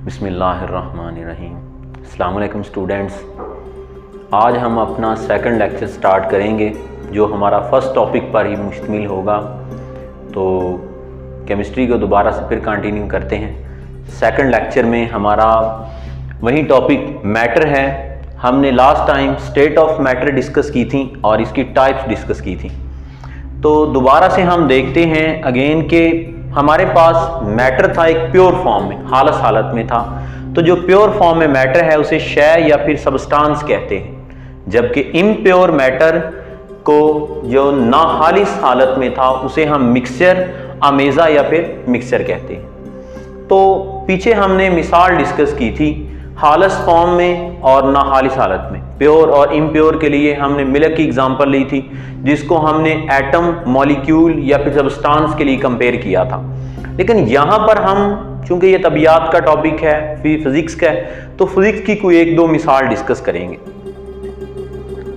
बिस्मिल्लाहिर्रहमानिर्रहीम। अस्सलाम वालेकुम स्टूडेंट्स, आज हम अपना सेकंड लेक्चर स्टार्ट करेंगे जो हमारा फर्स्ट टॉपिक पर ही मुश्तमिल होगा। तो केमिस्ट्री को दोबारा से फिर कंटिन्यू करते हैं। सेकंड लेक्चर में हमारा वही टॉपिक मैटर है। हमने last time state of matter discuss की थी और इसकी टाइप्स डिस्कस की थी। तो दोबारा से हम देखते हैं अगेन के हमारे पास मैटर था एक प्योर फॉर्म में, खालिस हालत में था। तो जो प्योर फॉर्म में मैटर है उसे शय या फिर सबस्टांस कहते हैं, जबकि इम्प्योर मैटर को जो नाखालिस हालत में था उसे हम मिक्सचर, अमेज़ा या फिर मिक्सचर कहते हैं। तो पीछे हमने मिसाल डिस्कस की थी खालिस फॉर्म में और नाखालिस हालत में। प्योर और इम्प्योर के लिए हमने मिल्क की एग्जांपल ली थी, जिसको हमने एटम, मॉलिक्यूल या फिर सबस्टांस के लिए कंपेयर किया था। लेकिन यहाँ पर हम, चूंकि ये तबियात का टॉपिक है, फिजिक्स का है, तो फिजिक्स की कोई एक दो मिसाल डिस्कस करेंगे।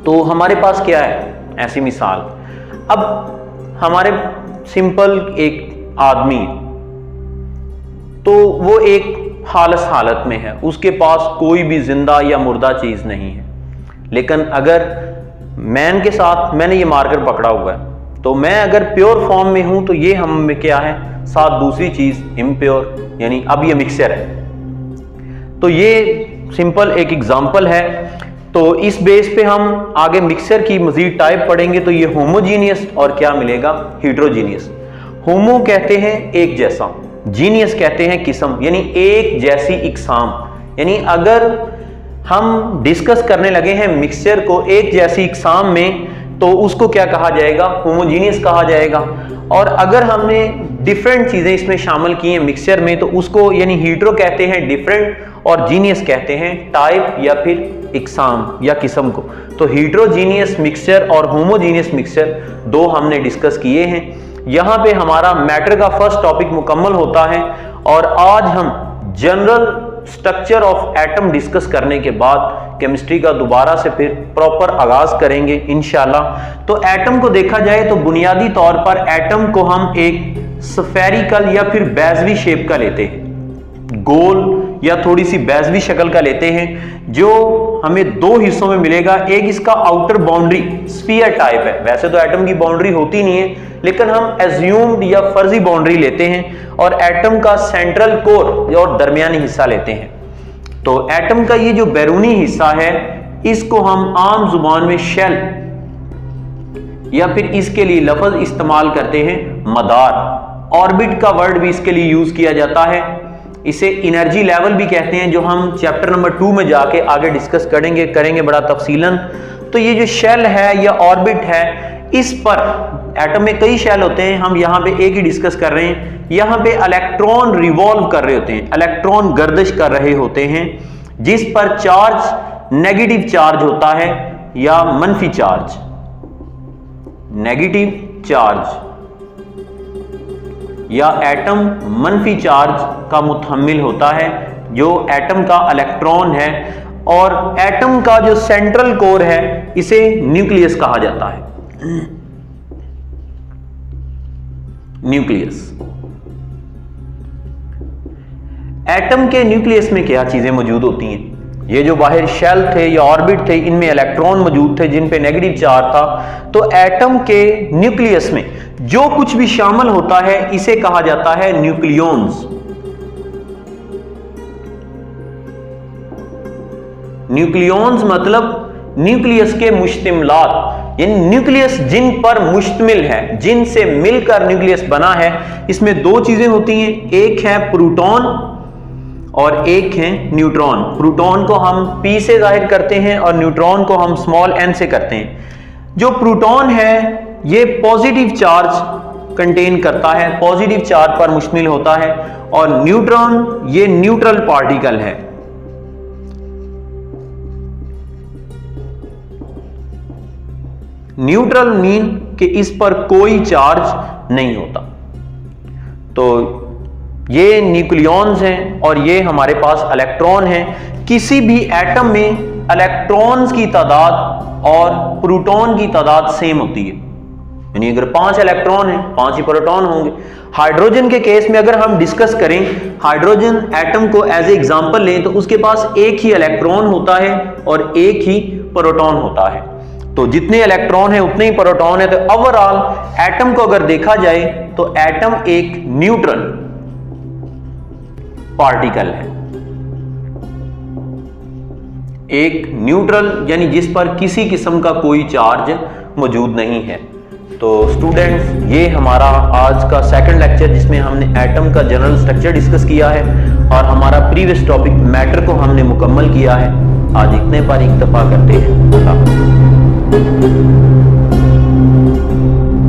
तो हमारे पास क्या है ऐसी मिसाल। अब हमारे सिंपल एक आदमी, तो वो एक खालिस हालत में है, उसके पास कोई भी जिंदा या मुर्दा चीज नहीं है। लेकिन अगर मैन के साथ मैंने ये मार्कर पकड़ा हुआ है, तो मैं अगर प्योर फॉर्म में हूं तो ये हम में क्या है, साथ दूसरी चीज इम्प्योर, यानी अब ये मिक्सचर है। तो ये सिंपल एक एग्जांपल है। तो इस बेस पे हम आगे मिक्सचर की मजीद टाइप पढ़ेंगे। तो ये होमोजीनियस और क्या मिलेगा, हेट्रोजीनियस। होमो कहते हैं एक जैसा, जीनियस कहते हैं किस्म, यानी एक जैसी इकसाम। यानी अगर हम डिस्कस करने लगे हैं मिक्सचर को एक जैसी इकसाम में, तो उसको क्या कहा जाएगा, होमोजीनियस कहा जाएगा। और अगर हमने डिफरेंट चीजें इसमें शामिल की हैं मिक्सचर में, तो उसको यानी हीट्रो कहते हैं डिफरेंट, और जीनियस कहते हैं टाइप या फिर इकसाम या किस्म को। तो हीट्रोजीनियस मिक्सचर और होमोजीनियस मिक्सचर दो हमने डिस्कस किए हैं। यहां पे हमारा मैटर का फर्स्ट टॉपिक मुकम्मल होता है। और आज हम general structure of atom discuss करने के बाद केमिस्ट्री का दोबारा से फिर प्रॉपर आगाज करेंगे इंशाल्लाह। तो एटम को देखा जाए तो बुनियादी तौर पर एटम को हम एक स्फेरिकल या फिर बैजवी शेप का लेते हैं, गोल या थोड़ी सी बैजवी शक्ल का लेते हैं, जो हमें दो हिस्सों में मिलेगा। एक इसका आउटर बाउंड्री स्फीयर टाइप है। वैसे तो एटम की बाउंड्री होती नहीं है, लेकिन हम एज्यूम्ड या फर्जी बाउंड्री लेते हैं, और एटम का सेंट्रल कोर और दरमियानी हिस्सा लेते हैं। तो एटम का ये जो बैरूनी हिस्सा है, इसको हम आम जुबान में शेल या फिर इसके लिए लफ्ज इस्तेमाल करते हैं मदार। ऑर्बिट का वर्ड भी इसके लिए यूज किया जाता है। इसे एनर्जी लेवल भी कहते हैं, जो हम चैप्टर नंबर 2 में जाके आगे डिस्कस करेंगे बड़ा तफसीलन। तो ये जो शेल है या ऑर्बिट है, इस पर एटम में कई शेल होते हैं, हम यहाँ पे एक ही डिस्कस कर रहे हैं। यहाँ पे इलेक्ट्रॉन रिवॉल्व कर रहे होते हैं, इलेक्ट्रॉन गर्दिश कर रहे होते हैं, जिस पर चार्ज नेगेटिव चार्ज होता है या मनफी चार्ज, नेगेटिव चार्ज, या एटम मनफी चार्ज का मुतहम्मिल होता है, जो एटम का इलेक्ट्रॉन है। और एटम का जो सेंट्रल कोर है, इसे न्यूक्लियस कहा जाता है। न्यूक्लियस। एटम के न्यूक्लियस में क्या चीजें मौजूद होती हैं? ये जो बाहर शेल थे या ऑर्बिट थे, इनमें इलेक्ट्रॉन मौजूद थे जिन पे नेगेटिव चार्ज था। तो एटम के न्यूक्लियस में जो कुछ भी शामिल होता है, इसे कहा जाता है न्यूक्लियॉन्स। न्यूक्लियॉन्स मतलब न्यूक्लियस के मुश्तमिलात, यानी न्यूक्लियस जिन पर मुश्तमिल है, जिनसे मिलकर न्यूक्लियस बना है। इसमें दो चीजें होती हैं, एक है प्रोटॉन और एक है न्यूट्रॉन। प्रोटॉन को हम P से जाहिर करते हैं और न्यूट्रॉन को हम स्मॉल n से करते हैं। जो प्रोटॉन है ये पॉजिटिव चार्ज कंटेन करता है, पॉजिटिव चार्ज पर मुश्तमिल होता है, और न्यूट्रॉन ये न्यूट्रल पार्टिकल है। न्यूट्रल मीन कि इस पर कोई चार्ज नहीं होता। तो ये न्यूक्लियॉन्स हैं और ये हमारे पास इलेक्ट्रॉन हैं। किसी भी एटम में इलेक्ट्रॉन्स की तादाद और प्रोटॉन की तादाद सेम होती है, यानी अगर 5 इलेक्ट्रॉन है 5 ही प्रोटॉन होंगे। हाइड्रोजन के केस में अगर हम डिस्कस करें, हाइड्रोजन एटम को एज ए एग्जांपल लें तो उसके पास एक ही इलेक्ट्रॉन होता है और एक ही प्रोटॉन होता है। तो जितने इलेक्ट्रॉन है उतने ही प्रोटॉन है। तो ओवरऑल एटम को अगर देखा जाए तो एटम एक न्यूट्रल पार्टिकल है, एक न्यूट्रल यानी जिस पर किसी किस्म का कोई चार्ज मौजूद नहीं है। तो स्टूडेंट्स, ये हमारा आज का सेकंड लेक्चर जिसमें हमने एटम का जनरल स्ट्रक्चर डिस्कस किया है और हमारा प्रीवियस टॉपिक मैटर को हमने मुकम्मल किया है। आज इतने पर इक्तफा करते हैं।